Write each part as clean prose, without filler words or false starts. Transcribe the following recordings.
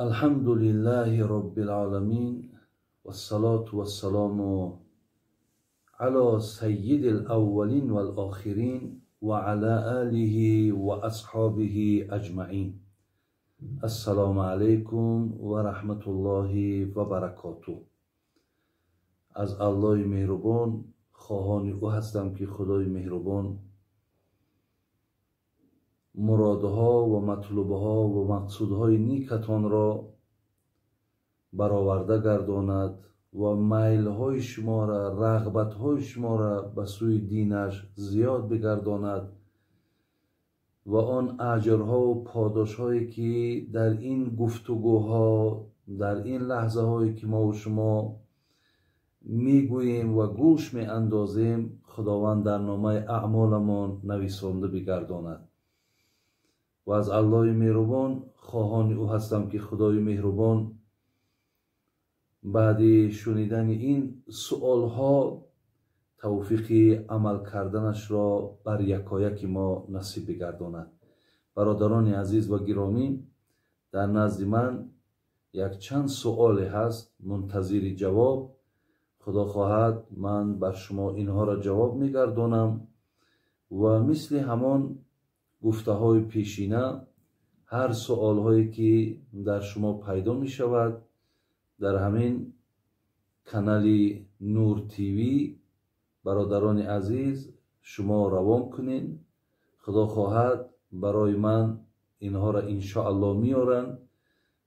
الحمد لله رب العالمين والصلاة والسلام على سيد الأولين والآخرين وعلى آله وأصحابه أجمعين. السلام عليكم ورحمة الله وبركاته. از الله مهربان خواهان او هستم که خدای مهربان مرادها و مطلوبها و مقصودهای نیکتان را برآورده گرداند و میلهای شما را، رغبتهای شما را به سوی دینش زیاد بگرداند و آن اجرها و پاداشهایی که در این گفتگوها، در این لحظه هایی که ما و شما میگوییم و گوش میاندازیم، خداوند در نامه اعمالمان نویسنده بگرداند. و از الله مهربان خواهان او هستم که خدای مهربان بعد شنیدن این سؤالها توفیق عمل کردنش را بر یکایک ما نصیب بگرداند. برادران عزیز و گرامی، در نزد من یک چند سؤال هست منتظر جواب. خدا خواهد من بر شما اینها را جواب میگردانم و مثل همان گفته های پیشینه هر سؤال هایی که در شما پیدا می شود در همین کانال نور تیوی برادران عزیز شما روان کنین. خدا خواهد برای من اینها را انشاءالله میارن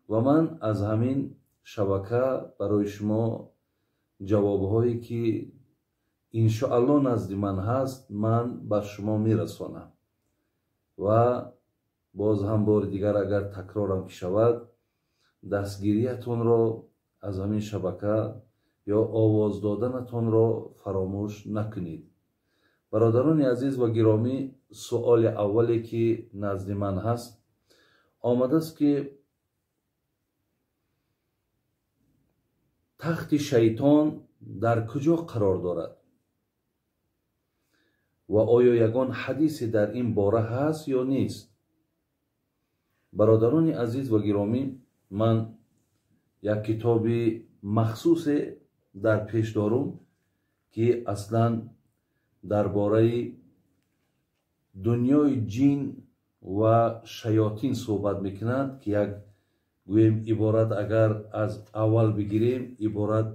و من از همین شبکه برای شما جواب هایی که انشاءالله نزد من هست من بر شما میرسانم. و باز هم بار دیگر اگر تکرارم که شود دستگیریتون را از همین شبکه یا آواز دادنتون را فراموش نکنید. برادران عزیز و گرامی، سؤال اولی که نزد من هست آمده است که تخت شیطان در کجا قرار دارد و آیا یگان حدیثی در این باره هست یا نیست؟ برادران عزیز و گرامی، من یک کتاب مخصوص در پیش دارم که اصلا درباره دنیای جین و شیاطین صحبت میکنند که یک گویم عبارت اگر از اول بگیریم عبارت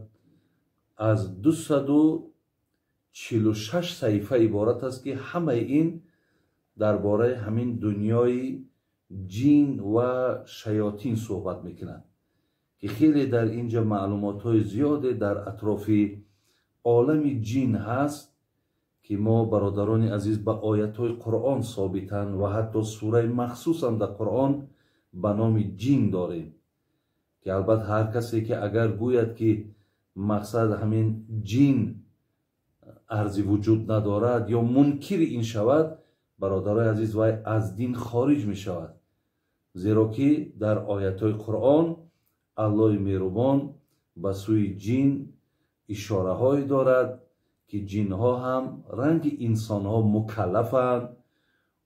از 246 صحیفه عبارت است که همه این درباره همین دنیای جین و شیاطین صحبت میکنند که خیلی در اینجا معلومات های زیاده در اطراف عالم جین هست که ما برادران عزیز به آیت های قرآن ثابتن و حتی سوره مخصوص هم در قرآن به نام جین داریم که البته هر کسی که اگر گوید که مقصد همین جین ارزی وجود ندارد یا منکر این شود، برادرای عزیز وای از دین خارج می شود، زیرا که در آیت های قرآن الله مهربان به سوی جین اشاره های دارد که جین ها هم رنگ انسان ها مکلفند.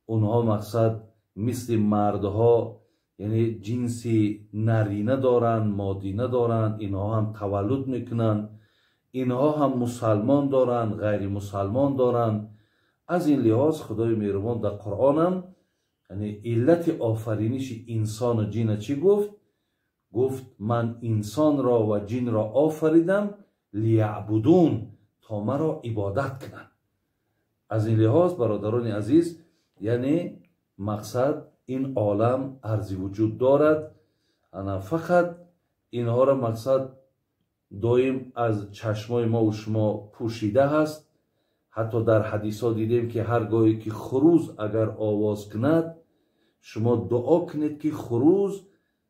اونها مقصد مثل مردها یعنی جنسی نرینه دارند، مادینه دارند، اینها هم تولد میکنند، اینها هم مسلمان دارند، غیر مسلمان دارند. از این لحاظ خدای مهربان در قرآن هم یعنی علت آفرینش انسان و جن چی گفت؟ گفت من انسان را و جن را آفریدم لیعبدون، تا مرا عبادت کنند. از این لحاظ برادران عزیز یعنی مقصد این عالم ارزی وجود دارد، انا فقط اینها را مقصد دایم از چشمای ما و شما پوشیده هست. حتی در حدیث ها دیدیم که هرگاهی که خروس اگر آواز کند شما دعا کنید که خروس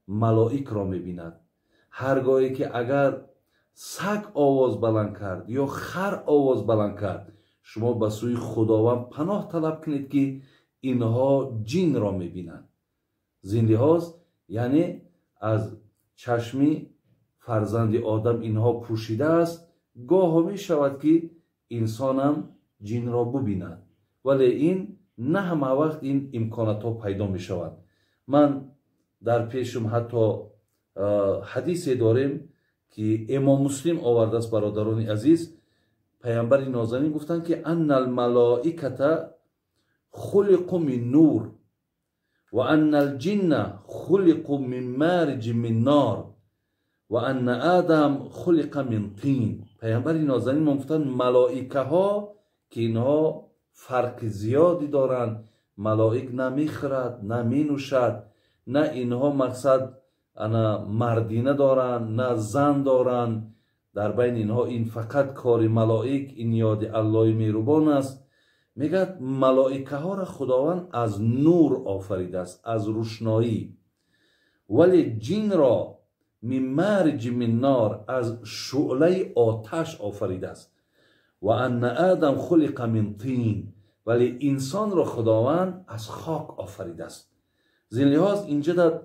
ملائک را میبیند. هرگاهی که اگر سگ آواز بلند کرد یا خر آواز بلند کرد شما به سوی خداوند پناه طلب کنید که اینها جن را میبینند. زین لحاظ یعنی از چشمی فرزند آدم اینها پوشیده است، گاه می شود که انسان هم جن را ببیند، ولی این نه همه وقت این امکانات ها پیدا می شود. من در پیشم حتی حدیثی داریم که امام مسلم آورده است. برادران عزیز، پیامبر نازنین گفتند که ان الملائکه خلقوا من نور و ان الجن خلقوا من مارج من نار و ان آدم خلق من طین. پیامبر نازنین گفتند ملائکه ها که اینها فرق زیادی دارند، ملائک نمیخورد نمینوشد، نه اینها مقصد انا مردینه دارند نه زن دارند، در بین اینها این فقط کار ملائک این یاد الله مهربان است. میگه ملائکه ها را خداوند از نور آفریده است، از روشنایی، ولی جن را من مارج من نار، از شعله آتش آفریده است. و ان آدم خلق من طین، ولی انسان را خداوند از خاک آفریده است. زین لحاظ اینجا در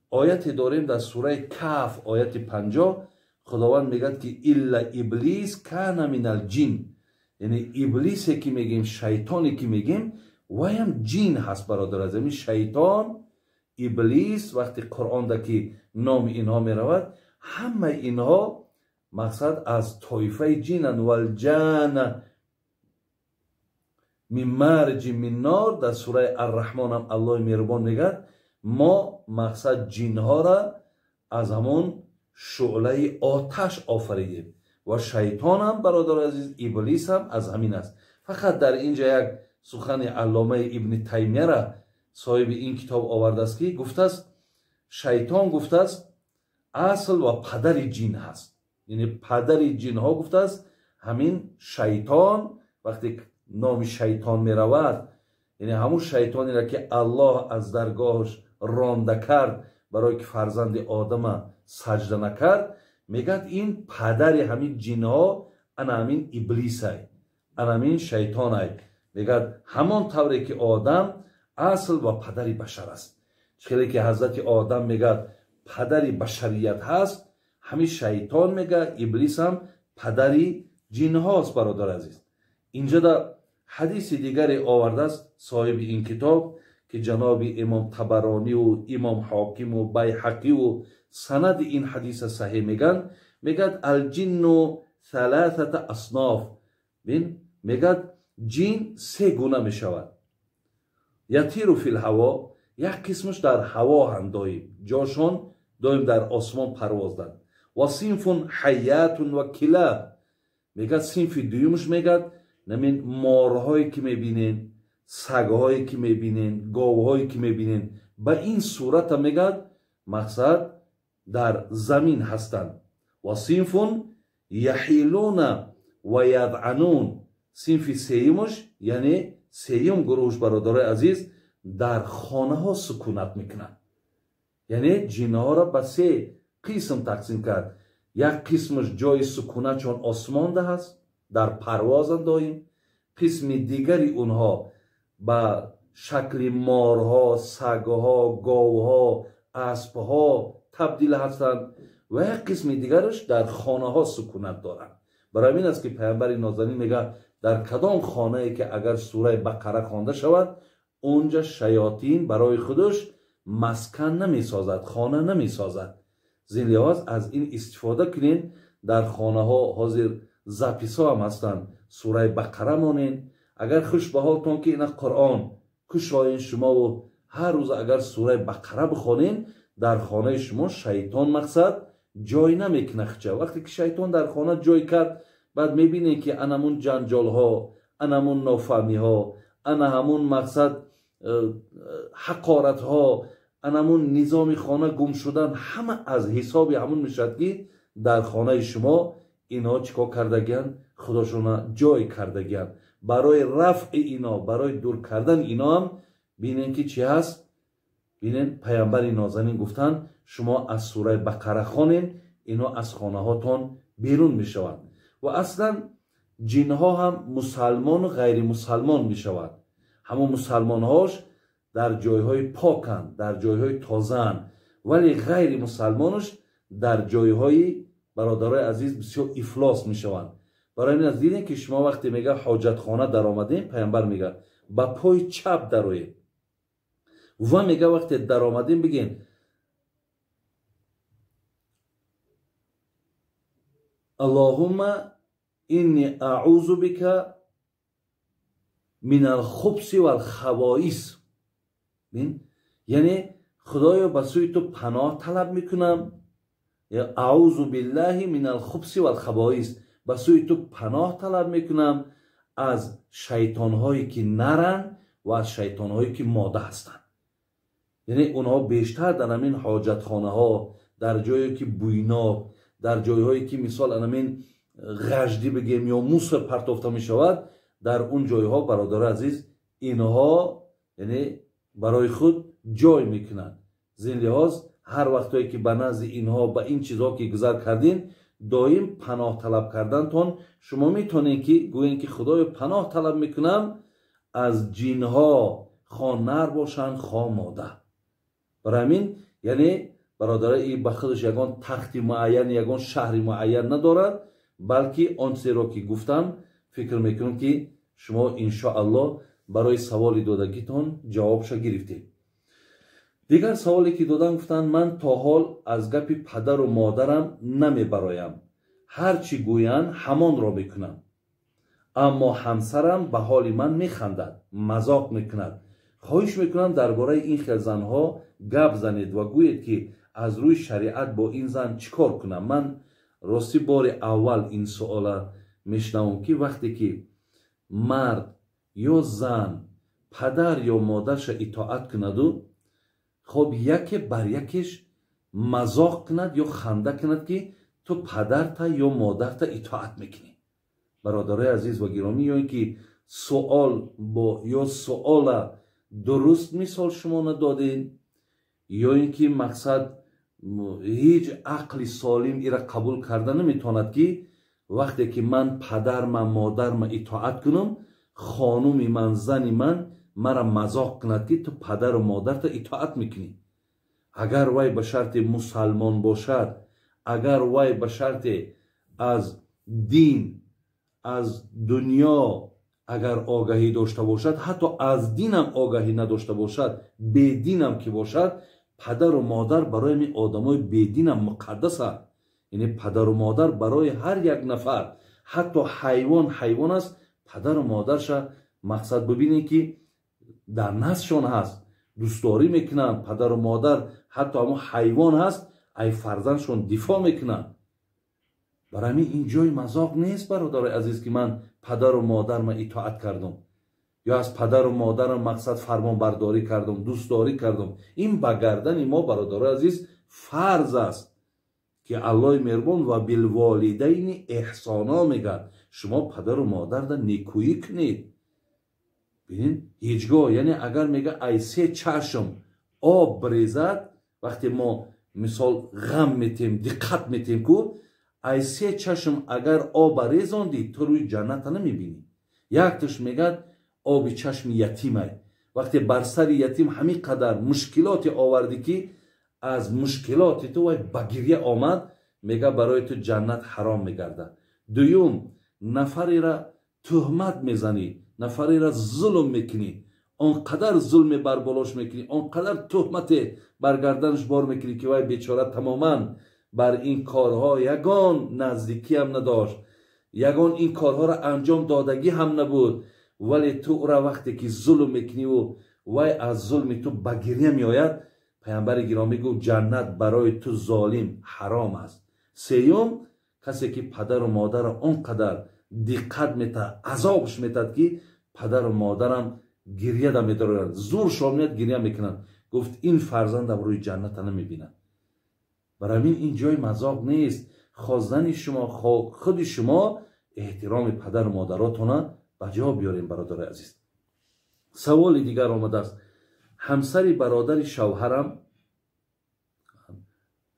آیت داریم در سوره کهف آیت 50 خداوند میگه که الا ابلیس کان من الجن، یعنی ابلیسی که میگیم، شیطانی که میگیم، ویم جن هست. برادر عزیز، شیطان، ابلیس، وقتی قرآن در که نام اینها میرود، همه اینها مقصد از طایفه جنن. والجان من مارج من نار، در سوره الرحمن هم الله مهربان میگه ما مقصد جنها را از همون شعله آتش آفریدیم و شیطان هم برادر عزیز، ابلیس هم از همین است. فقط در اینجا یک سخن علامه ابن تیمیه را صاحب این کتاب آورده است که گفته است شیطان گفته است اصل و پدر جن هست، یعنی پدر جن ها گفته است همین شیطان. وقتی نام شیطان می رود، یعنی همون شیطانی را که الله از درگاهش رانده کرد برای که فرزند آدم سجده نکرد، میگد این پدر همین جن ها انا همین ابلیس های، انا همین شیطان های. میگد همان طوری که آدم اصل و پدر بشر است، چطوری که حضرت آدم میگد پدر بشریت هست، همین شیطان میگه ابلیس هم پدر جن هاست. برادر عزیز، اینجا در حدیث دیگری آورده است صاحب این کتاب که جناب امام طبرانی و امام حاکم و بیهقی و سند این حدیث صحیح میگن، میگد الجن ثلاثه اصناف. ببین میگد جن سه گونه میشود. یطیر فی الهوا، یک قسمش در هوا هم دایم، جاشون دایم در آسمان پرواز دارند. و صنف حیات و کلاب، میگد صنف دویمش میگد نمین مارهایی که میبینین، سگهایی که میبینین، گاوهایی که میبینین، به این صورت هم میگد مقصد در زمین هستند. و صنف یحیلون و یدعنون، صنف سیمش یعنی سیم گروهش برادر عزیز در خانه ها سکونت میکنند. یعنی جن ها را به سه قسم تقسیم کرد. یک قسمش جای سکونت چون آسمان ده هست، در پرواز داریم. قسم دیگری اونها به شکل مارها، سگها، گاوها، اسبها تبدیل هستند و یک قسم دیگرش در خانه ها سکونت دارند. برای این است که پیامبر نازنین میگه در کدام خانه ای که اگر سوره بقره خوانده شود، اونجا شیاطین برای خودش مسکن نمی سازد، خانه نمی سازد. زین لحاظ از این استفاده کنین. در خانه ها حاضر زپیس ها هم هستند، سوره بقره مانین. اگر خوش به حالتون که این قرآن کش آین شما و هر روز اگر سوره بقره بخوانین، در خانه شما شیطان مقصد جای نمیکنه. وقتی که شیطان در خانه جای کرد، بعد میبینین که انا همون جنجال ها، انا همون نافهمی ها، انا همون مقصد حقارت ها، انا همون نظام خانه گم شدن، همه از حساب همون میشد که در خانه شما اینا چیکار کردگن؟ خداشون جای کردگن. برای رفع اینا، برای دور کردن اینا هم بینین که چی هست؟ بینین پیامبر نازنین گفتن شما از سوره بقره خوانین، اینا از خانه هاتون بیرون میشوند. و اصلا جن ها هم مسلمان و غیر مسلمان میشوند. همون مسلمان هاش در جایهای پاکن، در جایهای تازه‌اند، ولی غیر مسلمانش در جایهای برادرای عزیز بسیار افلاس میشوند. برای این از دیدین که شما وقتی میگه حاجت خانه در آمدین، پیامبر میگه با پای چپ دروید و میگه وقتی در آمدین بگین اللهم اینی اعوذ بک من الخبث والخبائث. یعنی خدایا به سوی تو پناه طلب میکنم، یا اعوذ بالله من الخبث والخبائث، به سوی تو پناه طلب میکنم از شیطان هایی که نرن و از شیطان هایی که ماده هستند. یعنی اونها بیشتر در همین حاجت خانه ها، در جایی که بویناک، در جایی هایی که مثال همین غجدی بگیم یا موس پرتافته می شود، در اون جای ها برادر عزیز اینها یعنی برای خود جای میکنن. زین لحاظ هر وقتایی که به نزد اینها به این چیزها که گذر کردین دایم پناه طلب کردنتون، شما میتونین که گوین که خدای پناه طلب میکنم از جنها، خواه نر باشن خواه ماده. برای همین یعنی برادرای این به خودش یگان تخت معین، یگان شهر معین ندارد، بلکه آنچه را که گفتم فکر میکنم که شما انشاءالله برای سوال دادگیتون جوابش گرفتید. دیگر سوالی که دادن گفتن من تا حال از گپ پدر و مادرم نمیبرایم، هرچی گویند همان را میکنم، اما همسرم به حال من میخندد، مذاق میکند. خواهش میکنم درباره این خیل زنها گپ زنید و گویید که از روی شریعت با این زن چیکار کنم. من راستی بار اول این سوال میشنوم که وقتی که مرد یا زن پدر یا مادرش اطاعت کند و خب یکی بر یکیش مذاق کند یا خنده کند که تو پدرت یا مادرت اطاعت میکنی. برادرای عزیز و گرامی، یا اینکه سوال با یا سوال درست مثال شما ندادین، یا اینکه مقصد هیچ عقل سالم ایرا قبول کرده نمیتواند که وقتی که من پدرم مادرم اطاعت کنم خانوم من زنی من مرا مذاق کند که تو پدر و مادرت اطاعت میکنی. اگر وای به شرط مسلمان باشد، اگر وای به شرط از دین از دنیا اگر آگاهی داشته باشد، حتی از دینم آگاهی نداشته باشد، بدینم که باشد، پدر و مادر برای می آدمای بدینم مقدس است. یعنی پدر و مادر برای هر یک نفر، حتی حیوان است، پدر و مادرش مقصد ببینید که در نسلشون هست، دوستداری میکنن. پدر و مادر حتی همون حیوان هست، ای فرزندشون دفاع میکنن. برای همین این جای مذاق نیست برادر عزیز که من پدر و مادرم اطاعت کردم یا از پدر و مادرم مقصد فرمان برداری کردم، دوستداری کردم. این به گردن ما برادر عزیز فرض است که الله مهربان و بالوالدین احسانا میگه شما پدر و مادر را نیکویی کنید. ببین هیچگاه، یعنی اگر میگه ای سه چشم آب بریزد، وقتی ما مثال غم میتیم دقت میتیم که ای سه چشم اگر آب ریزاندی تو روی جنت نمیبینی. یک تش میگه آب چشم یتیمه، وقتی بر سر یتیم همین قدر مشکلات آوردی که از مشکلات تو وای بگیریه آمد، میگه برای تو جنت حرام میگرده. دوم نفری را تهمت میزنی، نفری را ظلم میکنی، آنقدر ظلم بر بالاش میکنی، آنقدر تهمت بر گردنش بار میکنی که وای بیچاره تماما بر این کارها یگان نزدیکی هم نداشت، یگان این کارها را انجام دادگی هم نبود، ولی تو را وقتی که ظلم میکنی و وای از ظلم تو بگیریه میآید، پیامبر گرامی گفت جنت برای تو ظالم حرام است. سیوم کسی که پدر و مادر را آنقدر دقت میته عذابش میتد که پدر و مادرم گریه دا میدارن، زور شامیت گریه میکنن، گفت این فرزندم روی جنت نمیبینن. برای همین این جای مذاق نیست. خواستن شما خود شما احترام پدر و مادراتون به جا بیارین برادر عزیز. سوال دیگر آمده است، همسری برادر شوهرم،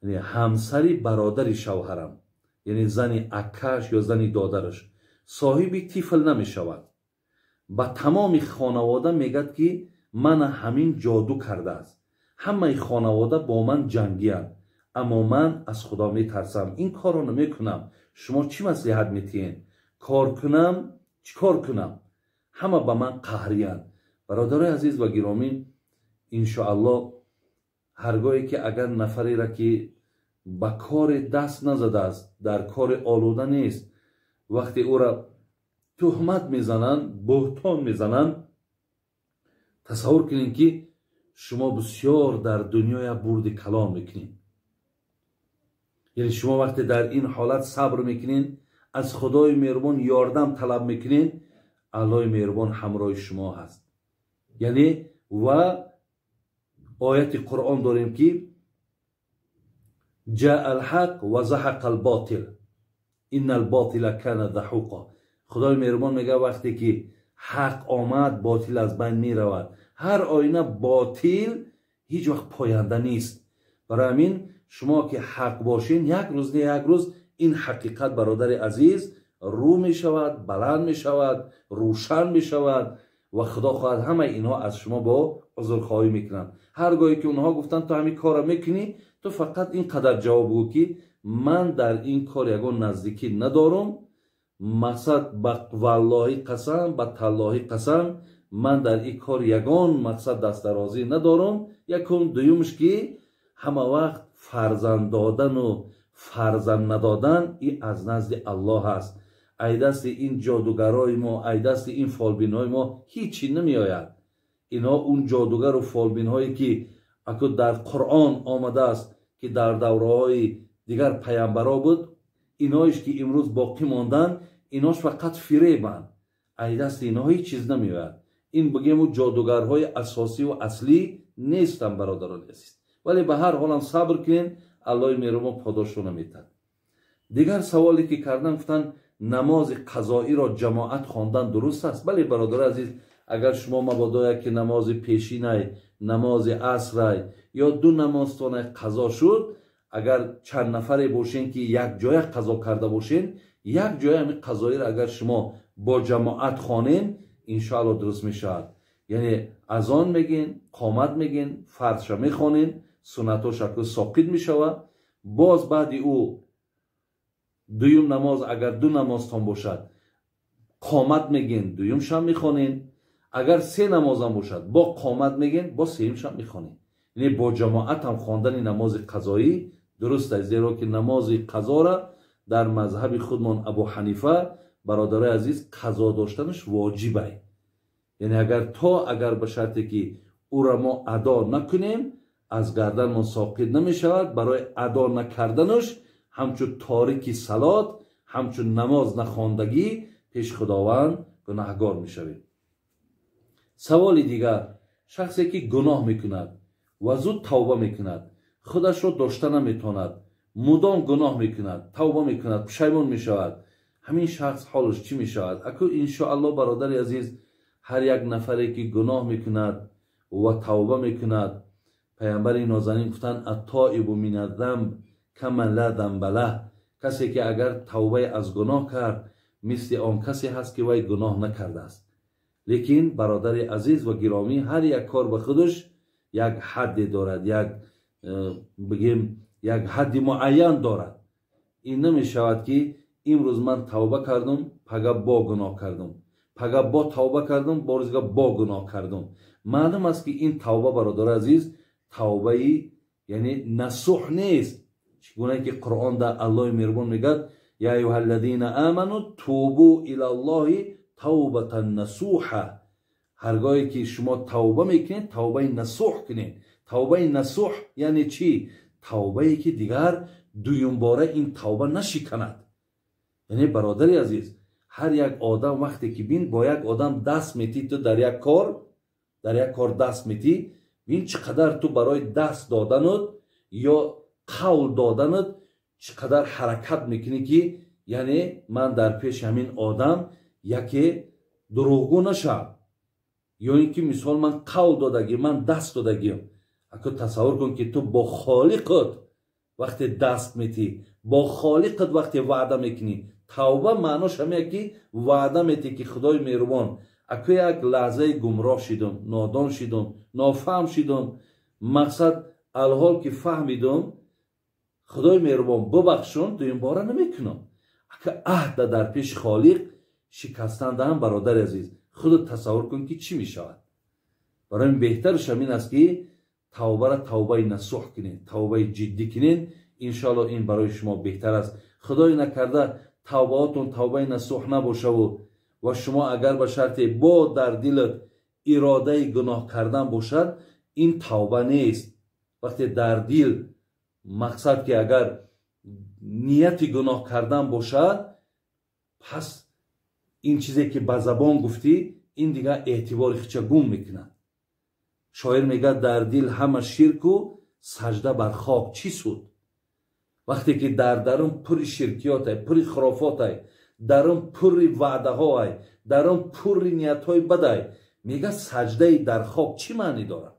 یعنی همسری برادر شوهرم، یعنی زنی اکش یا زنی دادرش صاحبی طفل نمی شود، با تمام خانواده میگد که من همین جادو کرده است، همه خانواده با من جنگی هستند، اما من از خدا می ترسم، این کار رو نمی کنم. شما چی مصلحت میتین؟ کار کنم چی کار کنم؟ همه با من قهری هستند. برادر عزیز و گرامی، انشاءالله هرگاهی که اگر نفری را که به کار دست نزده است، در کار آلوده نیست. وقتی او را تهمت میزنند، بهتان میزنند، تصور کنین که شما بسیار در دنیا برد کلام میکنین. یعنی شما وقتی در این حالت صبر میکنین، از خدای مهربان یاردم طلب میکنین، الله مهربان همراه شما هست. یعنی و آیت قرآن داریم که جاء الحق و زحق الباطل ان الباطل کان زحوقا. خدای مهربان میگه وقتی که حق آمد باطل از بین می رود. هر آینه باطل هیچ وقت پاینده نیست. برای همین شما که حق باشین، یک روز نه یک روز این حقیقت برادر عزیز رو می شود، بلند می شود، روشن می شود و خدا خواهد همه اینها از شما با عذرخواهی میکنند. هرگاهی که اونها گفتن تو همین کار میکنی، تو فقط این قدر جواب بگو که من در این کار یگان نزدیکی ندارم، مقصد والله قسم، به تالله قسم، من در این کار یگان مقصد دست درازی ندارم. یکم دویمش که همه وقت فرزند دادن و فرزند ندادن این از نزد الله هست. ای دست این جادوگرای ما، ای دست این فالبینای ما هیچی نمی آید. اینا اون جادوگر و فالبین هایی که اکو در قرآن آمده است که در دوره های دیگر پیامبرا بود، اینایش که امروز باقی ماندن، ایناش فقط فریبند. ای دست اینا هیچ چیز نمی آید. این بگیم و جادوگرهای اساسی و اصلی نیستن برادران عزیز. ولی به هر حال صبر کنین، الله مهربان پاداش رو نمیدهد. دیگر سوالی که کردن گفتن نماز قضایی را جماعت خواندن درست است؟ بله برادر عزیز، اگر شما مبادا که نماز پیشینه، نماز عصر یا دو نمازتان قضا شد، اگر چند نفره باشین که یک جای قضا کرده باشین، یک جای همین قضایی را اگر شما با جماعت خوانین انشاءالله درست میشود. یعنی اذان میگین، قامت میگین، فرض میخوانین، سنتاش اکو ساقط میشود. باز بعد او دویم نماز اگر دو نمازتان باشد قامت میگین، دویم شم میخوانین. اگر سه نماز هم باشد با قامت میگین، با سیم شم میخوانین. یعنی با جماعت هم خواندن نماز قضایی درست است، زیرا که نماز قضا را در مذهب خودمان ابو حنیفه برادر عزیز قضا داشتنش واجبه. یعنی اگر به شرطی که او را ما ادا نکنیم از گردن ما ساقط نمی شود، برای ادا نکردنش همچون تارک صلات، همچون نماز نخواندگی پیش خداوند گناهگار می شویم. سوال دیگر، شخصی که گناه میکند و زود توبه میکند، خودش را داشته نمیتواند، مدام گناه میکند، توبه میکند، پشیمان میشود، همین شخص حالش چی میشود؟ اکو انشاءالله برادر عزیز، هر یک نفری که گناه میکند و توبه میکند، پیامبر نازنین گفتن التائب من الذنب کمن لا ذنب له، کسی که اگر توبه از گناه کرد مثل آن کسی هست که وی گناه نکرده است. لیکن برادر عزیز و گرامی، هر یک کار به خودش یک حد دارد، یک حد معین دارد. این نمی شود که امروز من توبه کردم پگه با گناه کردم، پگه با توبه کردم بارزگاه با گناه کردم. معلوم است که این توبه برادر عزیز توبه یعنی نصوح نیست. چگونه که قرآن در الله مهربان میگه یا ایها الذین آمنوا توبوا الی الله توبه نصوحه. هرگاهی که شما توبه میکنید توبه نصوح کنید. توبه نصوح یعنی چی؟ توبه ای که دیگر دویم باره این توبه نشکند. یعنی برادر عزیز، هر یک آدم وقتی که بین با یک آدم دست میتی، تو در یک کار دست میتی، بین چقدر تو برای دست دادنت یا قول دادنت چقدر حرکت میکنی که یعنی من در پیش همین آدم یکی دروغگو نشم، یا اینکه مثال من قول دادگی، من دست دادگیم. اگه تصور کن که تو با خالقت وقتی دست میتی، با خالقت وقتی وعده میکنی، توبه معناش همه که وعده میتی که خدای مهربان اگه یک لحظه گمراه شدم، نادان شدم، نافهم شدم، مقصد الحال که فهمیدم خدای مهربان ببخشون، دویم باره نمیکنم. اگه عهد در پیش خالق شکستن دهم برادر عزیز، خودت تصور کن که چی میشود. برای این بهترش همین است که توبه را توبه نصوح کنین، توبه جدی کنین. انشالله این برای شما بهتر است. خدای نکرده توبهاتون توبه نصوح نباشه و شما اگر به شرط با در دلت اراده گناه کردن باشد، این توبه نیست. وقتی در دل مقصد که اگر نیت گناه کردن باشد، پس این چیزی که به زبان گفتی این دیگه اعتبار خیچه گم میکنه. شاعر میگه در دل همه شرک و سجده بر خاک چی سود. وقتی که در درون پر شرکیات های، پر خرافات های، درون پر وعده های، درون پر نیت های بد های، میگه سجده در خاک چی معنی داره؟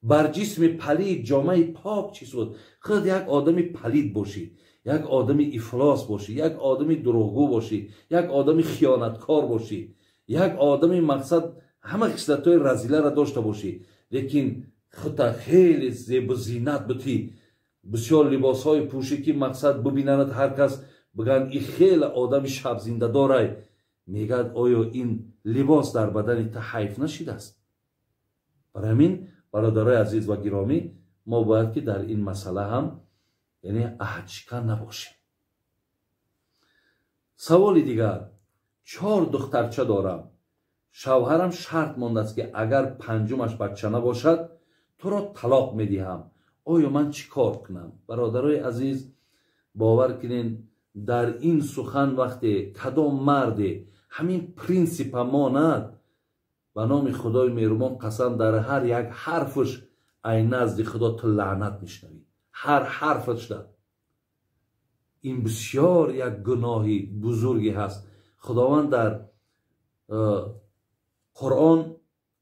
بر جسم پلید جامعه پاک چی سود؟ خود یک آدمی پلید باشی، یک آدمی افلاس باشی، یک آدمی دروغگو باشی، یک آدمی خیانتکار باشی، یک آدمی مقصد همه خصلت‌های رذیله را داشته باشی، لیکن خودت خیلی زیب و زینت بتی، بسیار لباس‌های پوشی که مقصد ببینند هر کس بگن این خیلی آدم شب زنده داره، میگه آیا این لباس در بدن تا حیف نشده است؟ برای همین برادرای عزیز و گرامی، ما باید که در این مسئله هم یعنی عهدشکن نباشیم. سوال دیگر، 4 دخترچه دارم، شوهرم شرط مانده است که اگر پنجمش بچه نباشد تو را طلاق میدهم، آیا من چی کار کنم؟ برادرای عزیز، باور کنین در این سخن وقتی کدام مرد همین پرینسیپ ماند، به نام خدای مهربان قسم در هر یک حرفش ای نزد خدا تو لعنت میشنوی، هر حرفش ده. این بسیار یک گناهی بزرگی هست. خداوند در قرآن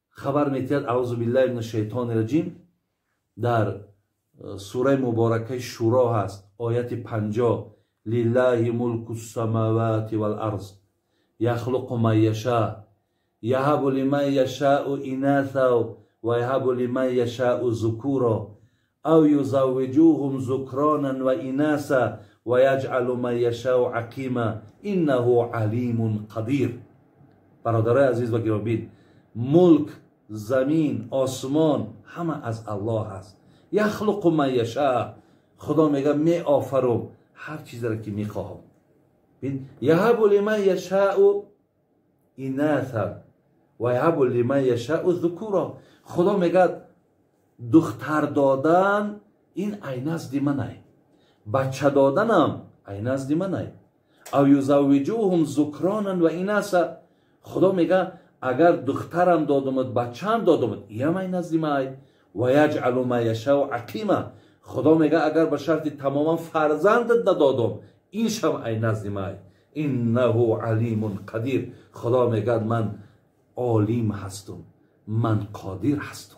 خبر میتید، اعوذ بالله من الشیطان الرجیم، در سوره مبارکه شورا هست، آیت 50، لله ملک السماوات والارض یخلق ما یشاء یهب لمن یشاء اناثا و یهب لمن یشاء ذکورا او یزوجوهم ذکرانا و اناثا و یجعل من یشاء عقیما انه علیم قدیر. برادرای عزیز و گرامی، ملک، زمین، آسمان همه از الله هست. یخلق ما یشاء، خدا میگه می آفرم هر چیز را که میخواهم. یهب لمن یشاء اناثا و یهب لمن یشاء ذکورا، خدا میگه دختر دادن این ای نزد منه، بچه دادنم ای نزد منه. او یزوجوهم ذکرانا و اناثا، خدا میگه اگر دخترم دادمت بچه‌ام دادمت این ای نزد منه. و یجعل ما یشاء عقیما، خدا میگه اگر به شرط تماما فرزندت ندادم این شم ای نزد منه. انه علیم قدیر، خدا میگه من عالم هستم، من قادر هستم.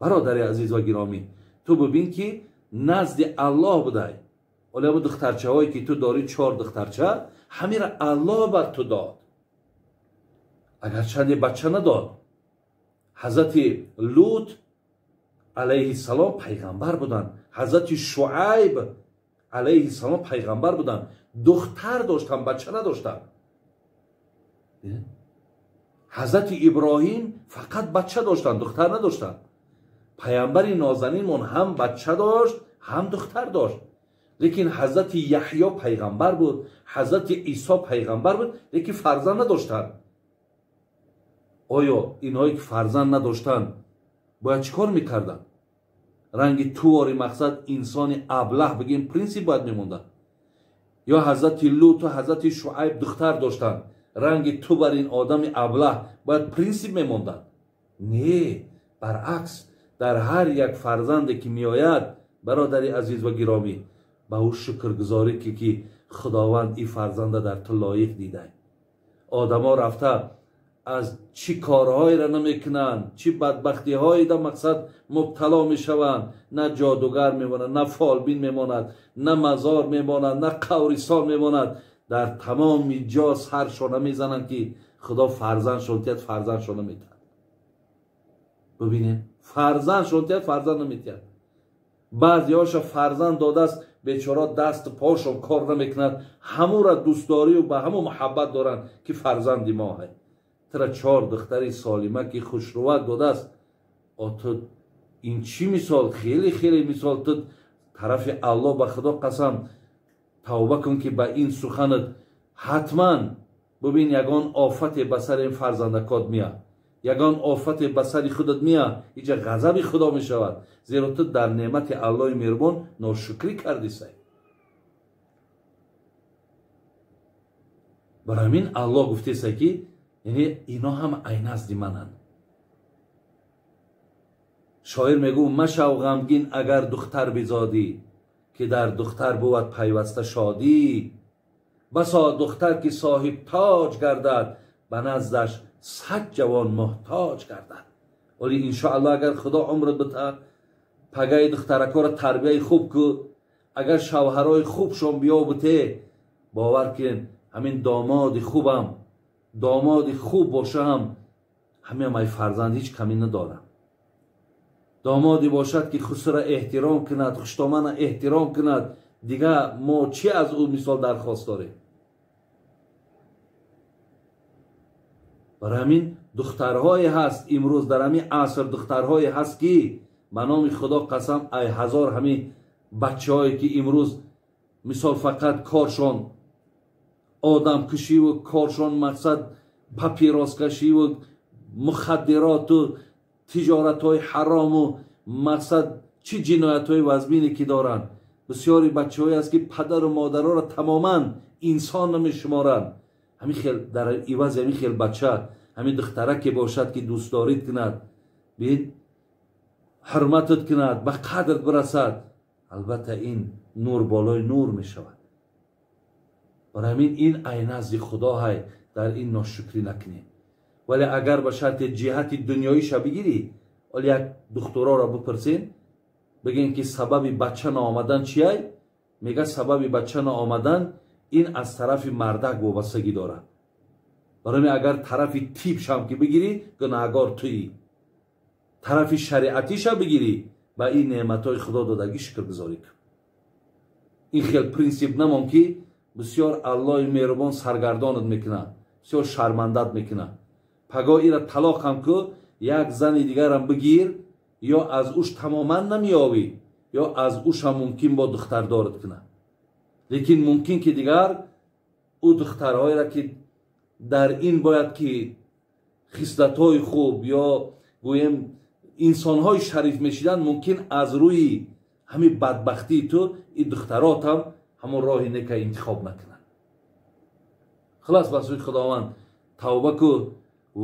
برادر عزیز و گرامی، تو ببین که نزد الله بوده، ولی دخترچه هایی که تو داری 4 دخترچه، همین را الله بر تو داد. اگر چند بچه نداد، حضرت لوط علیه السلام پیغمبر بودن، حضرت شعیب علیه السلام پیغمبر بودن، دختر داشتن بچه نداشتن. حضرت ابراهیم فقط بچه داشتن، دختر نداشتن. پیامبر نازنینمون هم بچه داشت هم دختر داشت. لیکن حضرت یحیی پیغمبر بود، حضرت عیسی پیغمبر بود، لیکن فرزند نداشتن. آیا اینهایی که فرزند نداشتن باید چیکار میکردن؟ رنگ تواری مقصد انسان ابله بگیم پرینسیپ باید میموندن؟ یا حضرت لوط و حضرت شعیب دختر داشتن، رنگ تو بر این آدم ابله باید پرینسیپ میموندن؟ نه، برعکس، در هر یک فرزندی که میآید برادری عزیز و گرامی، به او شکرگزاری که خداوند این فرزند در تو لایق دیده. آدم ها رفته از چی کارهایی را نمیکنن، چی بدبختی هایی در مقصد مبتلا میشوند، نه جادوگر میماند، نه فالبین میماند، نه مزار میماند، نه قبرستان میماند، در تمام جا سرشانه میزنند که خدا فرزند شونتیت فرزند شونه میتن. ببینید فرزند شونتیت فرزند نمیتن. بعضی هاشا فرزند داده است بیچارا دست پاشون کار نمیکند، همو را دوستداری و به همو محبت دارن که فرزندی ما هست. ترا 4 دختری سالمه که خوشروت داده است. تو این چی مثال؟ خیلی خیلی مثال. تو طرف الله به خدا قسم توبه کن که به این سخنت حتما ببین یگان آفت به سر این فرزندکات میاد، یگان آفت به سر خودت میاد، اینجا غضب خدا می شود، زیرا تو در نعمت الله مهربان ناشکری کردی سی. برای همین الله گفته سی که یعنی اینا هم ای نزد منند. شاعر میگو مشو غمگین اگر دختر بزادی، که در دختر بود پیوسته شادی. بسا دختر که صاحب تاج گردد، به نزدش صد جوان محتاج گردد. ولی انشاءالله اگر خدا عمرت بده پگه دخترکا را تربیه خوب که اگر شوهرای خوبشون بیا بته، باور کن همین داماد خوبم داماد خوب باشه هم همه مای فرزند هیچ کمی ندارم. دامادی باشد که خود را احترام کند، خوشتامن احترام کند، دیگه ما چی از او مثال درخواست داریم؟ برای همین دخترهای هست امروز در همین عصر، دخترهای هست که به نام خدا قسم ای هزار همین بچه هایی که امروز مثال فقط کارشان آدم کشی و کارشان مقصد پاپیراس کشی و مخدرات و تجارت های حرام و مقصد چی جنایت های وزبینی که دارن. بسیاری بچه های هست که پدر و مادرها را تماما انسان نمی شمارن. همین خیل در ایواز همین خیل بچه همین دختره که باشد که دوست دارید کند، بین حرمتت کند، به قدرت برسد، البته این نور بالای نور می شود. برای همین این ای نزد خدا های در این ناشکری نکنی. ولی اگر به شرط جهت دنیاییش بگیری، ولی یک دخترها را بپرسین بگین که سبب بچه نآمدن چیه؟ میگه سبب بچه نآمدن این از طرف مردک وابستگی داره. برای اگر طرف تیپش هم که بگیری گناهگار تویی، طرف شریعتیش هم بگیری با این نعمتهای خدا دادگی شکر گذاری کن. این خیلی پرینسیپ نمون که بسیار الله مهربان سرگردانت میکنه، بسیار شرمندت میکنه. پگاه ای را طلاق هم که یک زن دیگر هم بگیر یا از اوش تماما نمیاوی یا از اوش هم ممکن با دختر دارد کنه. لیکن ممکن که دیگر او دخترهایی را که در این باید که خصلت‌های خوب یا گویم انسان‌های شریف میشیدن، ممکن از روی همین بدبختی تو این دخترات هم همون راه نیک انتخاب نکنن. خلاص به سوی خداوند توبه کو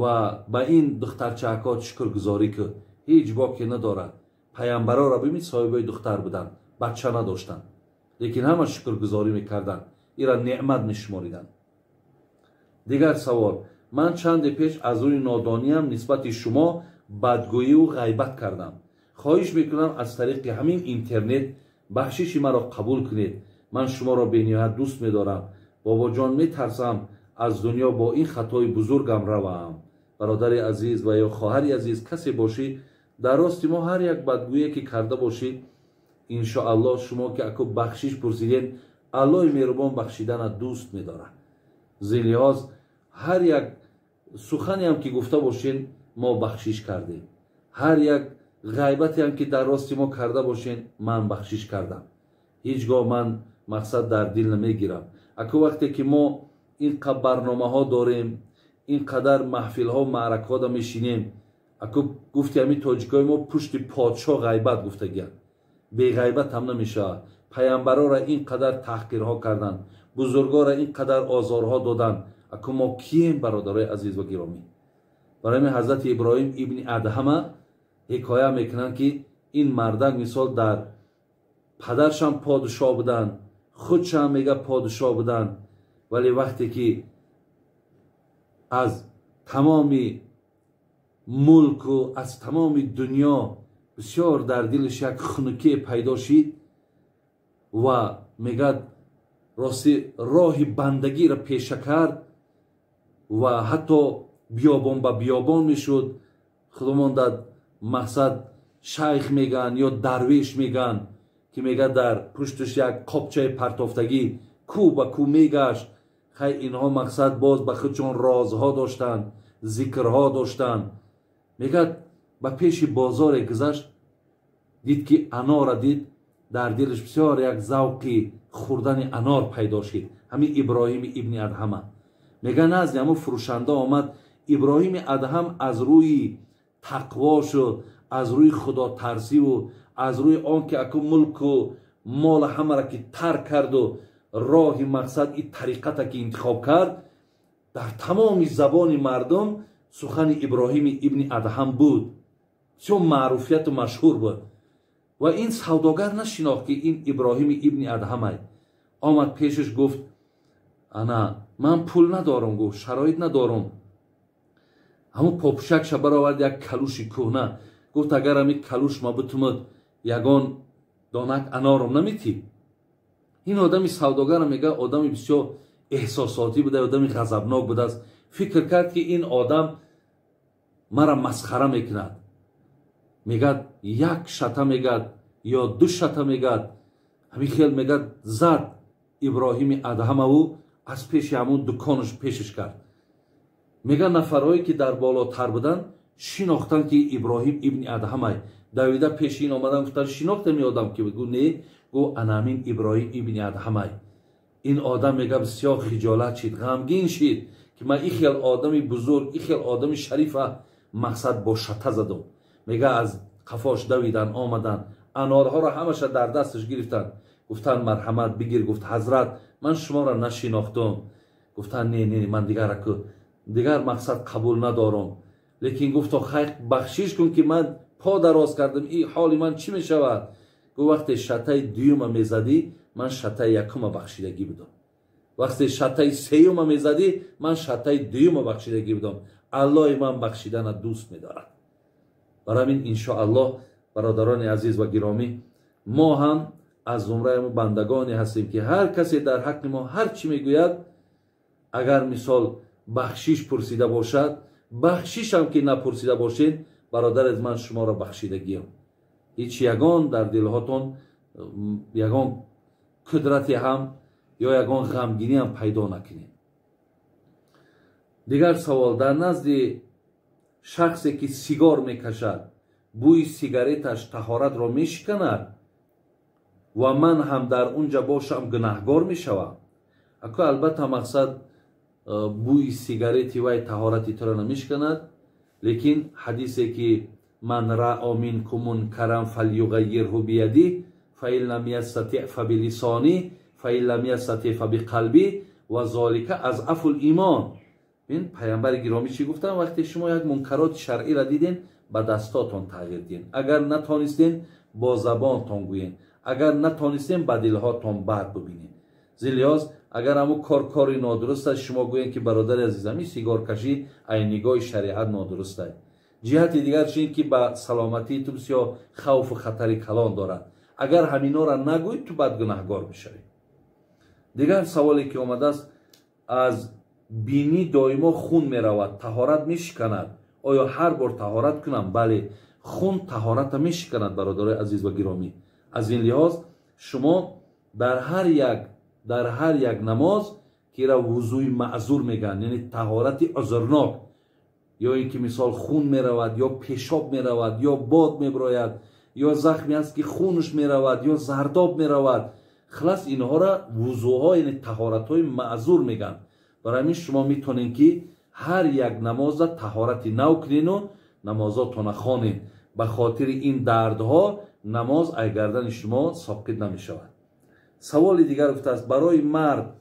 و به این دخترچه‌ها شکر گزاری که هیچ باکی نداره. پیامبرا را ببین صاحبای دختر بودن، بچه نداشتن، لیکن همه شکر گزاری میکردن، ایرا نعمت میشماریدن. دیگر سوال، من چند پیش از روی نادانیم نسبت شما بدگویی و غیبت کردم. خواهش میکنم از طریق همین اینترنت بخشش مرا قبول کنید. من شما را به نهایت دوست میدارم. بابا جان میترسم از دنیا با این خطای بزرگم روم. برادر عزیز و یا خواهر عزیز کسی باشی در راست ما هر یک بدگویی که کرده باشید، انشاءالله شما که اکو بخشش پرسیدین، الله مهربان بخشیدن دوست میداره. زلیاز هر یک سخنی هم که گفته باشین ما بخشش کردیم. هر یک غیبتی هم که در راست ما کرده باشین من بخشش کردم. هیچگاه من مقصد در دل نمیگیرم. اکو وقتی که ما اینقدر برنامه ها داریم، اینقدر محفل ها و معرکه ها میشینیم، اکو گفتی همین تاجیکای ما پشت پادشاه غیبت گفته گیرن، به غیبت هم نمیشه. پیامبرا را اینقدر تحقیرها کردن، بزرگا را اینقدر آزارها دادن، اکو ما کیم برادرای عزیز و گرامی؟ برای من حضرت ابراهیم ابن ادهم حکایه میکنن که این مردک مثال در پدرش هم پادشاه بودن، خودش هم میگه پادشاه بودن، ولی وقتی که از تمامی ملک و از تمامی دنیا بسیار در دلش یک خنکی پیدا شد و میگه راستی راه بندگی را پیشه کرد و حتی بیابان به بیابان میشد. خودمان در مقصد شیخ میگن یا درویش میگن که میگه در پشتش یک قابچه پرتافتگی کو به کو میگشت. خیلی اینها مقصد باز به خودشون رازها داشتن، ذکرها داشتن. میگه به پیش بازار گذشت، دید که انا را دید، در دلش بسیار یک ذوقی خوردن انار پیدا شد. همین ابراهیم ابن ادهم میگن از همون فروشنده آمد، ابراهیم ادهم از روی تقواش و از روی خدا ترسی و از روی آنکه اکو ملک و مال همه را که ترک کرد و راه مقصد این طریقت که انتخاب کرد، در تمام زبان مردم سخن ابراهیم ابن ادهم بود، چون معروفیت و مشهور بود. و این سوداگر نشناخت که این ابراهیم ابن ادهم آمد پیشش گفت انا من پول ندارم، گفت شرایط ندارم. همون پاپوشکش برآورد یک کلوش کهنه، گفت اگر همین کلوش ما بتومد یگان دانک انارم نمیتی. این آدمی سوداگر میگه آدمی بسیار احساساتی بوده، آدمی غضبناک بوده است. فکر کرد که این آدم مرا مسخره میکند، میگه یک شته میگه یا دو شته میگه. همین خیل میگه زد ابراهیم ادهم او از پیش همون دکانش پیشش کرد. میگه نفرهایی که در بالاتر بودن شناختن که ابراهیم ابن ادهم دویده پیش این آمدن، گفتن شناخته می آدم که بگو نه، گو انا همین ابراهیم ابن ادهم. این آدم میگه بسیار خجالت شد، غمگین شد که من این خیل آدمی بزرگ، این خیل آدمی شریف مقصد با شته زدم. میگه از قفاش دویدن آمدن، انارها را همش در دستش گرفتن، گفتن مرحمت بگیر. گفت حضرت من شما را نشناختم. گفتن نه من دیگر مقصد قبول ندارم، لیکن گفت تو خیر بخشش کن که من پا دراز کردم، این حال من چی می شود؟ گفت وقتی شته دوم میزدی من شته یکم بخشیدگی بدم، وقتی شته سیوم میزدی من شته دوم بخشیدگی بدم. الله من بخشیدن دوست می‌دارد. برای همین ان شاء الله برادران عزیز و گرامی، ما هم از زمره بندگانی هستیم که هر کسی در حق ما هر چی میگوید، اگر مثال بخشش پرسیده باشد، بخشش هم که نپرسیده باشید، برادر از من شما را بخشیدگیم. هیچ یگان در دلهاتون یگان قدرتی هم یا یگان غمگینی هم پیدا نکنید. دیگر سوال، در نزد شخصی که سیگار میکشد بوی سیگارتش طهارت را میشکند و من هم در اونجا باشم گناهگار میشوم؟ اکو البته مقصد بوی سیگارتی وای طهارتی تو را نمیشکند، لیکن حدیثی که من رأى منکم منکرا فلیغیره بیدی فإن لم یستطع فبلسانه فإن لم یستطع فبقلبه و ذلک اضعف الایمان. این پیامبر گرامی چی گفتن؟ وقتی شما یک منکرات شرعی را دیدین با دستاتون تغییر دین، اگر نتونستین با زبانتون گویین، اگر نتونستین با دلهاتون بد ببینین. زلیاز اگر همو کاری نادرست است شما گویین که برادر عزیزم سیگار کشی از نگاه شریعت نادرست است. جهت دیگر چین که با سلامتی تو بسیار خوف و خطر کلان دارد. اگر همینا را نگویید تو بعد گناهگار میشوید. دیگر سوالی که آمده است، از بینی دائما خون میرود طهارت میشکند، آیا هر بار طهارت کنم؟ بله، خون طهارت میشکند برادر عزیز و گرامی. از این لحاظ شما در هر یک نماز که را وضوی معذور میگن، یعنی طهارت عذرناک، یا اینکه مثال خون میرود یا پیشاب میرود یا باد میبراید یا زخمی است که خونش میرود یا زرداب میرود، خلاص اینها را وضوها یعنی طهارت های معذور میگن. برای همین شما میتونین که هر یک نماز طهارتی نو کنین و نمازاتون خوانین. به خاطر این دردها نماز از گردن شما ساقط نمیشود. سوال دیگر گفته است، برای مرد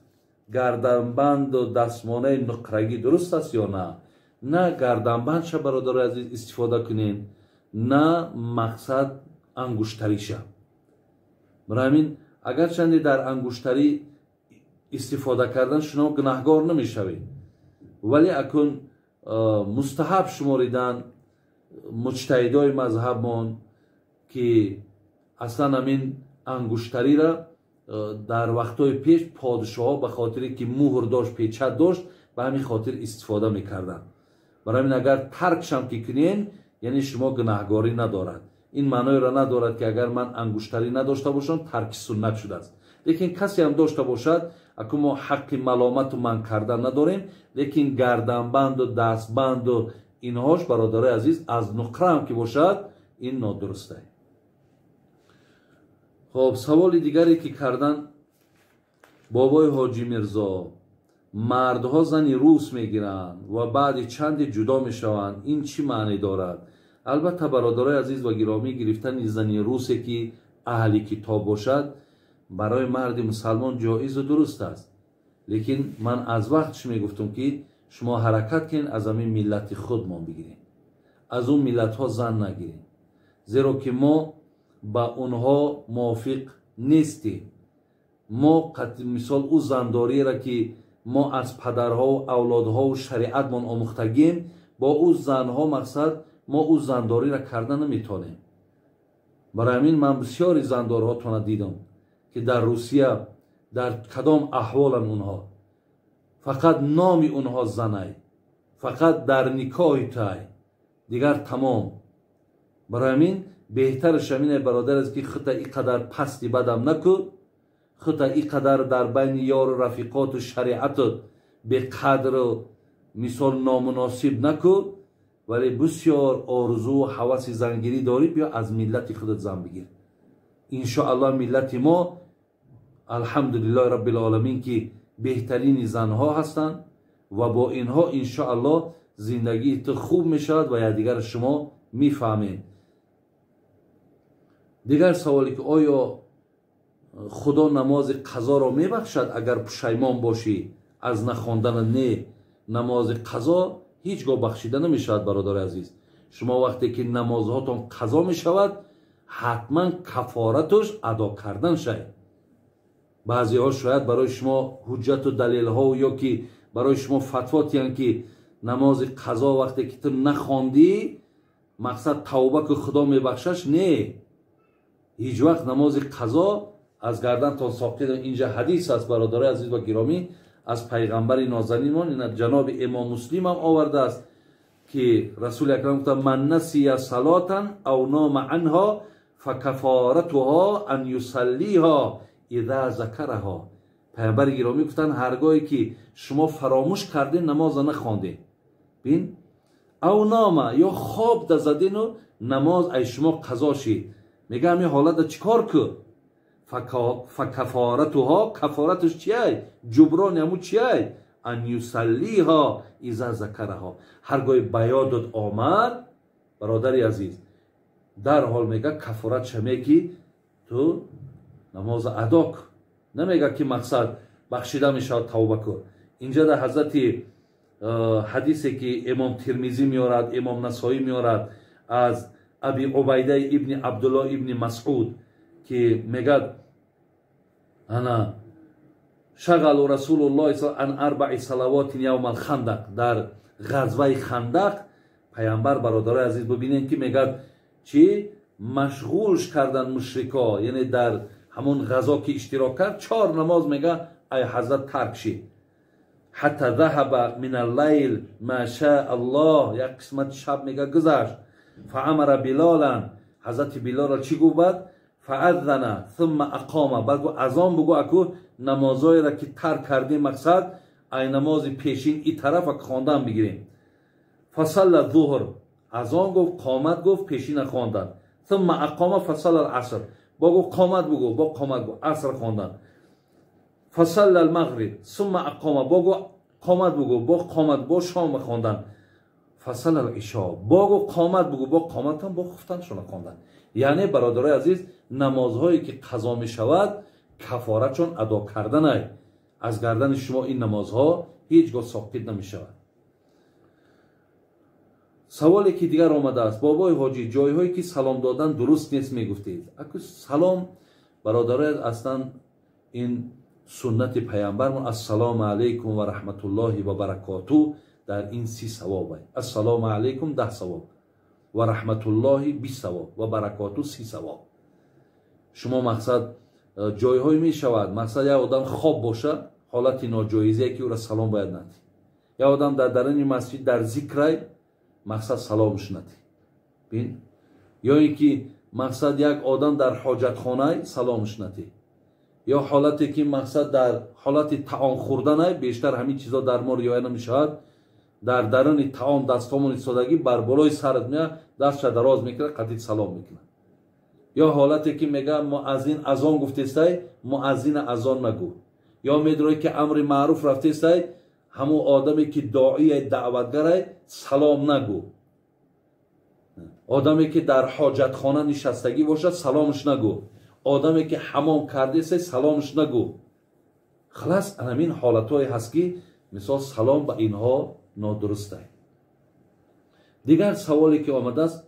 گردنبند و دستمانه نقرگی درست است یا نه؟ نه گردنبند شا برادر عزیز استفاده کنین، نه مقصد انگشتری شا. برای همین اگر چندی در انگشتری استفاده کردن شما گناهگار نمیشوید، ولی اکن مستحب شماریدن مجتهدای مذهبمان که اصلا همین انگشتری را در وقتهای پیش پادشاه ها به خاطری که مهر داشت پیچت داشت به همین خاطر استفاده میکردن. برای همین اگر ترکش هم که کنین یعنی شما گناهگاری ندارد. این معنی را ندارد که اگر من انگشتری نداشته باشم ترک سنت شده است. لیکن کسی هم داشته باشد اکنون ما حق ملامت و من کردن نداریم، لیکن گردنبند و دستبند و اینهاش برادر عزیز از نقره هم که باشد این نادرسته. خب سوالی دیگری که کردن بابای حاجی میرزا، مردها زنی روس میگیرند و بعد چند جدا میشوند، این چی معنی دارد؟ البته برادرای عزیز و گرامی، گرفتن زنی روسی که اهل کتاب باشد برای مرد مسلمان جایز و درست است، لیکن من از وقتش میگفتم که شما حرکت کن از همین ملت خودمان بگیرین، از اون ملت ها زن نگیرین، زیرا که ما با اونها موافق نیستیم. ما مثال او زنداری را که ما از پدرها و اولادها و شریعتمان آموختگیم، با او زنها مقصد ما او زنداری را کردن نمیتونیم. برای همین من بسیاری زندارها تونه دیدم که در روسیه در کدام احوالن اونها، فقط نام اونها زنای، فقط در نکاح تای، دیگر تمام. برای همین بهترش همینه برادر است که خطا اینقدر پستی بدم نکن، خطا اینقدر در بین یار و رفیقات و شریعت به قدر و مثال نامناسب نکن، ولی بسیار آرزو و حواس زنگیری داری، بیا از ملت خودت زن بگیر. انشاءالله ملت ما الحمدلله رب العالمین که بهترین زنها هستند و با اینها انشاءالله زندگی تو خوب میشود و دیگر شما میفهمید. دیگر سوالی که آیا خدا نماز قضا را میبخشد اگر پشیمان باشی از نخواندن نماز قضا؟ هیچگاه بخشیده نمیشود برادر عزیز. شما وقتی که نمازهاتون قضا میشود حتما کفارتش ادا کردن شد. بعضی ها شاید برای شما حجت و دلیل ها و یا که برای شما فتوا تیان که نماز قضا وقتی که تو نخواندی مقصد توبه که خدا میبخشش، نه، هیچ وقت نماز قضا از گردن تا ساقط. اینجا حدیث است برادر عزیز و گرامی از پیغمبر نازنینمان، این جناب امام مسلم هم آورده است که رسول اکرم گفت من نسی صلاتا او نام عنها فکفارتها ان یصلیها اذا ذکرها. پیغمبر گرامی گفتن هرگاهی که شما فراموش کردین نماز نخواندین، بین او نام یا خواب ده زدین و نماز ای شما قضا شید، میگه همین حالت چیکار که فکفارتها، کفارتش چیه؟ جبران همون چیه؟ ان یصلیها اذا ذکرها. هرگاه بیادت آمد برادری عزیز در حال میگه کفارت شمیه که تو نماز ادا کن، نمیگه که مقصد بخشیده میشه توبه کن. اینجا در حضرت حدیثی که امام ترمذی میارد، امام نسائی میارد از ابی عبیده ابن عبدالله ابن مسعود که میگه انا شغل رسول الله صلی الله علیه و 4 صلوات یوم الخندق، در غزوه خندق پیامبر برادر عزیز ببینید که میگه چی مشغولش کردن مشرکا، یعنی در همون غزا که اشتراک کرد 4 نماز میگه ای حضرت ترک شی، حتی ذهب من اللیل ما شاء الله، یک قسمت شب میگه گذشت، فامر بلالا، حضرت بلال را چی گفت؟ فاذن ثم اقام، بعد گفت اذان بگو اکو نمازایی را که ترک کردیم مقصد ای نماز پیشین این طرف خواندن بگیریم. فصل الظهر، اذان گفت، قامت گفت، پیشین خواندن. ثم اقام فصل العصر، با گفت قامت بگو، با قامت گفت، عصر خواندن. فصل المغرب ثم اقام، با گفت قامت بگو، با قامت با شام خواندن. فصل العشاء، با گفت قامت بگو، با قامت هم با خفتن شون خواندن. یعنی برادرای عزیز نمازهایی که قضا می شود کفارتشون ادا کردن از گردن شما این نمازها هیچگاه ساقط نمی شود. سوالی که دیگر آمده است بابای حاجی، جایهایی که سلام دادن درست نیست میگفتید. اگه سلام برادرای اصلا این سنت پیامبرمون السلام علیکم و رحمت الله و برکاته در این 30 ثوابه. السلام علیکم 10 ثواب و رحمت الله 20 ثواب و برکاته 30 ثواب. شما مقصد جایهایی می شود مقصد یا آدم خواب باشه حالت ناجایزی که او را سلام باید ندی، یا آدم در درون مسجد در ذکر مقصد سلامش ندی، بین، یا اینکه مقصد یک آدم در حاجت خانه سلامش ندی، یا حالتی که مقصد در حالت طعام خوردن بیشتر همین چیزا در ما رعایت نمیشود، در درون طعام دستامون ایستادگی بر بالای سرت میاد، دستش دراز میکنه، قطعی سلام میکنه. یا حالتی که میگه مؤذن اذان گفتیسته مؤذن اذان نگو، یا میدروی که امر معروف رفتیسته همو آدمی که داعی دعوتگره سلام نگو، آدمی که در حاجت خانه نشستگی باشد سلامش نگو، آدمی که حمام کردیسته سلامش نگو. خلاص همین حالتهای هست که مثال سلام به اینها نادرسته. دیگر سوالی که آمده است،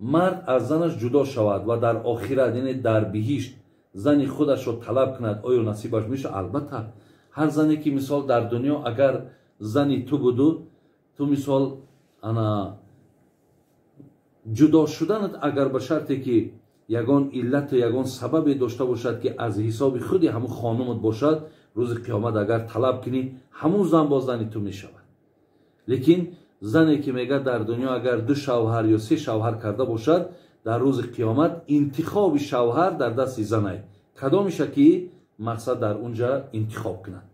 مرد از زنش جدا شود و در آخرت یعنی در بهشت زنی خودش رو طلب کند آیا نصیبش میشه؟ البته هر زنی که مثال در دنیا اگر زنی تو بودو، تو مثال انا جدا شدنت اگر به شرطی که یگان علت و یگان سببی داشته باشد که از حساب خودی همون خانمت باشد، روز قیامت اگر طلب کنی همون زن با زنی تو میشود. لیکن زنی که میگه در دنیا اگر 2 شوهر یا 3 شوهر کرده باشد، در روز قیامت انتخاب شوهر در دست زنه، کدامشه که مقصد در اونجا انتخاب کنند.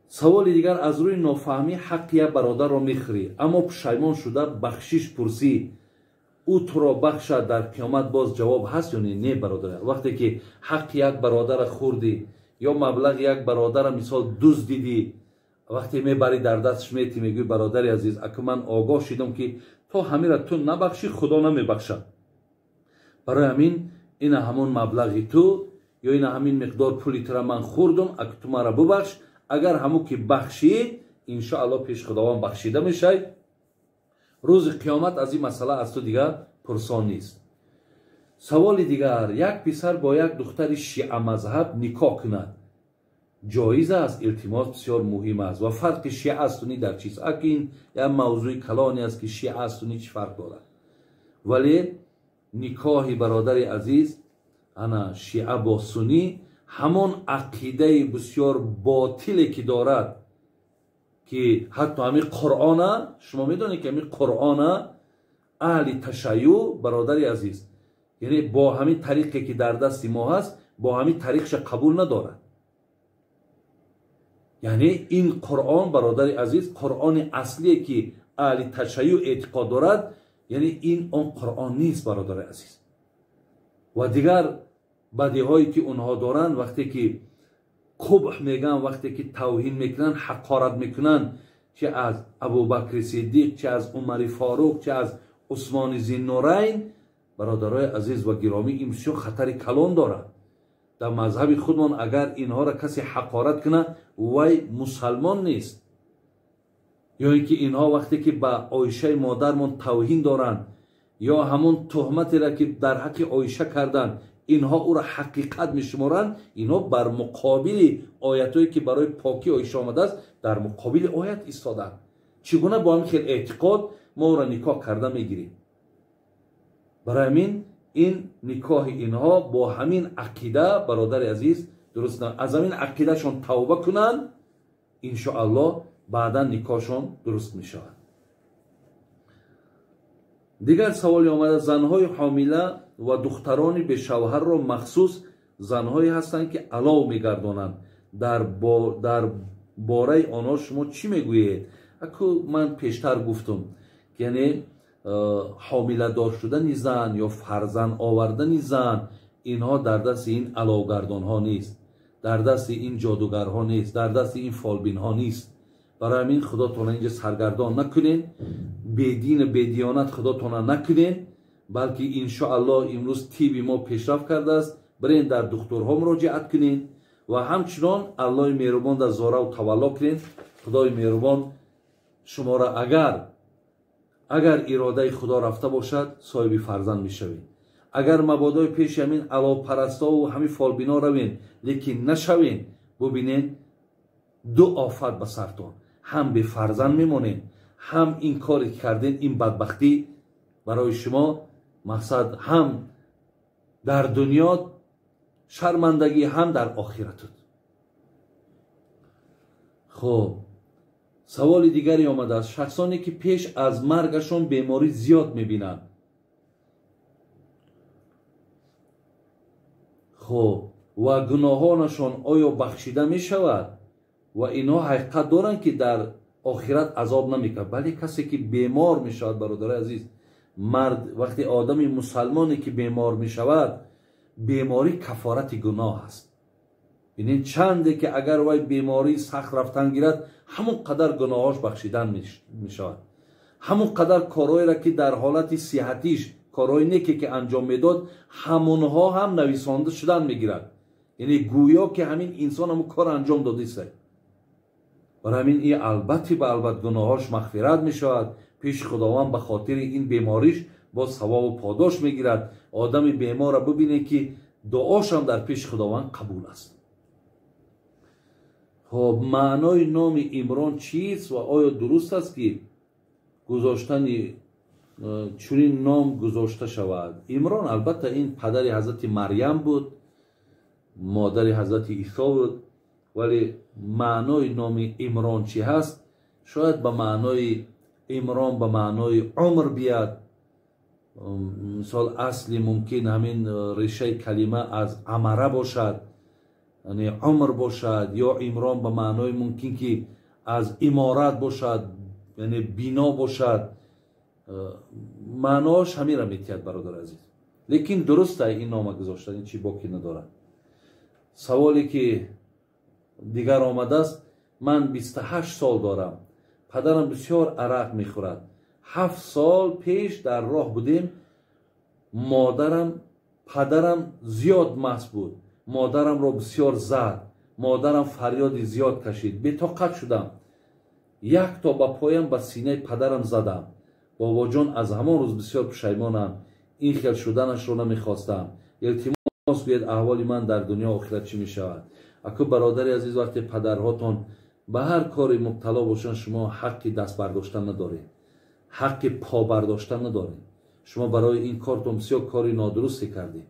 سوال دیگر، از روی نافهمی حق یک برادر را میخوری اما پشیمان شده بخشش پرسی، او تو را بخشد، در قیامت باز جواب هست یا نه برادر؟ وقتی که حق یک برادر خوردی یا مبلغ یک برادر مثال دزدیدی، وقتی میبری در دستش میتی میگوی برادر عزیز اگه من آگاه شدم که تو همین را تو نبخشی خدا نمیبخشد، برای همین این همون مبلغی تو یا این همین مقدار پولی تو را من خوردم، اگه تو مرا ببخش، اگر همون که بخشید انشاءالله پیش خداوند بخشیده میشه، روز قیامت از این مسئله از تو دیگر پرسان نیست. سوال دیگر، یک پسر با یک دختر شیعه مذهب نکاح کند جایز است؟ التماس بسیار مهم است. و فرق شیعه سنی در چیست؟ اگه این یک موضوع کلانی است که شیعه سنی چی فرق دارد، ولی نکاح برادر عزیز انا شیعه با سنی همون عقیده بسیار باطلی که دارد که حتی همین قرآن، شما میدونید که همین قرآن اهل تشیع برادر عزیز یعنی با همین طریقی که در دست ما هست با همین طریقش قبول ندارد. یعنی این قرآن برادر عزیز قرآن اصلی که اهل تشیع اعتقاد دارد، یعنی این اون قرآن نیست برادر عزیز. و دیگر بدی هایی که اونها دارن، وقتی که قبح میگن، وقتی که توهین میکنن، حقارت میکنن، چه از ابوبکر صدیق، چه از عمر فاروق، چه از عثمان ذوالنورین، برادرای عزیز و گرامی این بسیار خطر کلان دارد. در مذهب خودمان اگر اینها را کسی حقارت کنه وی مسلمان نیست، یا اینکه اینها وقتی که به عایشه مادرمان توهین دارند یا همون تهمتی را که در حق عایشه کردن اینها او را حقیقت میشمارند، اینها بر مقابل آیتایی که برای پاکی عایشه آمده است در مقابل آیت ایستادند. چگونه با همین خیلی اعتقاد ما او را نکاح کرده میگیریم؟ برای همین این نکاح اینها با همین عقیده برادر عزیز درست نه. از همین عقیده شون توبه کنن انشاءالله بعدا نکاحشون درست می شود. دیگر سوالی آمده، زنهای حامله و دخترانی به شوهر را مخصوص زنهایی هستند که علاو می گردانند، در باره آنها شما چی می گویید؟ اکو من پیشتر گفتم که یعنی حامله دار شدن زن یا فرزند آوردن زن اینها در دست این علاوگردان ها نیست، در دست این جادوگر ها نیست، در دست این فالبین ها نیست. برای همین خدا تانا اینجا سرگردان نکنین، بدین بدیانت خدا تانا نکنین، بلکه انشاءالله امروز تیبی ما پیشرفت کرده است، برین در دکترها مراجعت کنین و همچنان الله مهربان در زاره و تولا کنین. خدای مهربان شما را اگر اراده خدا رفته باشد صاحب فرزند میشوید. اگر مبادای پیش همین علاوه پرستا و همین فالبینا روین لیکن نشوین، ببینین دو آفت به سرتان، هم به فرزند میمونین، هم این کاری کردین این بدبختی برای شما مقصد هم در دنیا شرمندگی هم در آخرتت. خب سوال دیگری آمده است، شخصانی که پیش از مرگشون بیماری زیاد میبینن، خب و گناهانشون آیا بخشیده میشود؟ و اینا حقیقت دارن که در آخرت عذاب نمیکنه؟ بله کسی که بیمار میشود برادر عزیز مرد وقتی آدمی مسلمانی که بیمار می شود، بیماری کفارت گناه است. یعنی چنده که اگر وای بیماری سخت رفتن گیرد، همون قدر گناهاش بخشیدن می شود. همون قدر کارهایی را که در حالت صحتیش کارهای نیکی که انجام میداد، همونها هم نویسانده شدن میگیرد. یعنی گویا که همین انسان هم کار انجام داده است. برای همین این البته به البته گناهاش مغفرت می شود پیش خداوند. به خاطر این بیماریش با ثواب و پاداش میگیرد. آدم بیمار را ببینه که دعاش هم در پیش خداوند قبول است. خب معنای نام عمران چیست و آیا درست است که گذاشتن چنین نام گذاشته شود؟ عمران البته این پدر حضرت مریم بود، مادر حضرت عیسی بود، ولی معنای نام عمران چی هست؟ شاید به معنای عمران به معنای عمر بیاد. مثال اصلی ممکن همین ریشه کلمه از عمره باشد، یعنی عمر باشد، یا عمران به معنای ممکن که از امارت باشد، یعنی بینا باشد. معناش همین را میتید برادر عزیز. لیکن درسته این نام گذاشتن، این چی باکی ندارد. سوالی که دیگر آمده است، من 28 سال دارم، پدرم بسیار عرق میخورد. 7 سال پیش در راه بودیم، پدرم زیاد مست بود، مادرم را بسیار زد، مادرم فریاد زیاد کشید. بی‌طاقت شدم، یک تا با پایم به سینه پدرم زدم. بابا جان از همان روز بسیار پشیمانم، این خیال شدنش را نمیخواستم. التماس گوید احوال من در دنیا و آخرت چی میشود. اکو برادر عزیز، وقتی پدرهاتون به هر کاری مبتلا باشن، شما حق دست برداشتن ندارید، حق پا برداشتن ندارید. شما برای این کارتون بسیار کاری نادرستی کردید.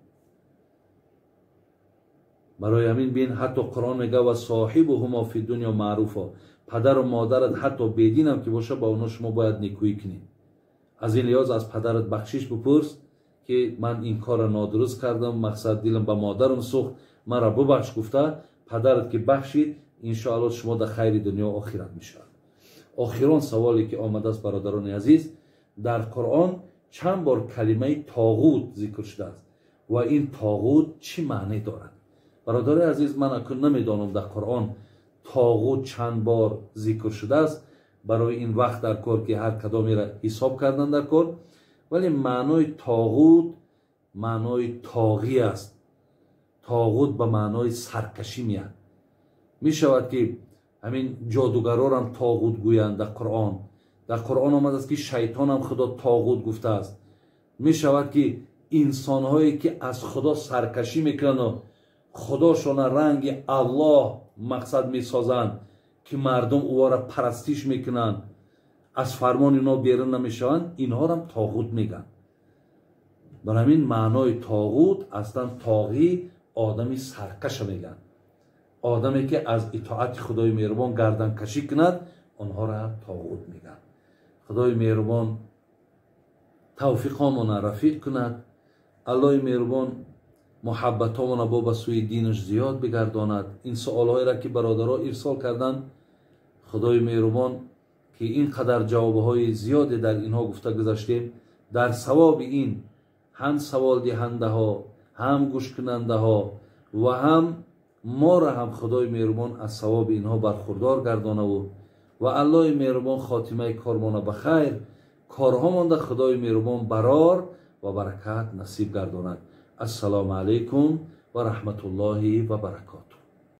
برای همین بین حتی قرآن میگه و صاحبهما فی دنیا معروفا، پدر و مادرت حتی بدین هم که باشه با اونا شما باید نیکویی کنید. از این لحاظ از پدرت بخشش بپرس که من این کار نادرست کردم، مقصد دیلم به مادرم سوخت، من را ببخش. گفته پدرت که بخشید، انشاءالله شما در خیر دنیا و آخرت میشود. آخران سوالی که آمده است برادران عزیز، در قرآن چند بار کلمه طاغوت ذکر شده است و این طاغوت چی معنی دارد؟ برادر عزیز، من اکنون نمیدانم در قرآن طاغوت چند بار ذکر شده است. برای این وقت در کار که هر کدامی را حساب کردن در کار، ولی معنای طاغوت معنای طاغی است. طاغوت به معنای سرکشی میاد. می شود که همین جادوگران هم طاغوت گویند در قرآن. در قرآن آمده است که شیطان هم خدا طاغوت گفته است. می شود که انسان هایی که از خدا سرکشی میکنند و خداشون رنگ الله مقصد می سازند که مردم او را پرستش میکنند، از فرمان اینا بیرون نمیشوند، اینها را هم طاغوت میگن. برای همین معنای طاغوت اصلا طاغی آدمی سرکش میگن. آدمی که از اطاعت خدای مهربان گردن کشی کند، آنها را طاغوت میگن. خدای مهربان توفیقمون رفیق کند. الله مهربان محبتمون با به سوی دینش زیاد بگرداند. این سوالهایی را که برادرها ارسال کردند، خدای مهربان که اینقدر جوابهای زیادی در اینها گفته گذاشتیم، در ثواب این هم سوال دهنده ها، هم گوش کننده ها و هم ما را هم خدای مهربان از ثواب اینها برخوردار گردانه و الله مهربان خاتمه کارمان به خیر، کارهامان در خدای مهربان برار و برکت نصیب گرداند. السلام علیکم و رحمت الله و برکاته.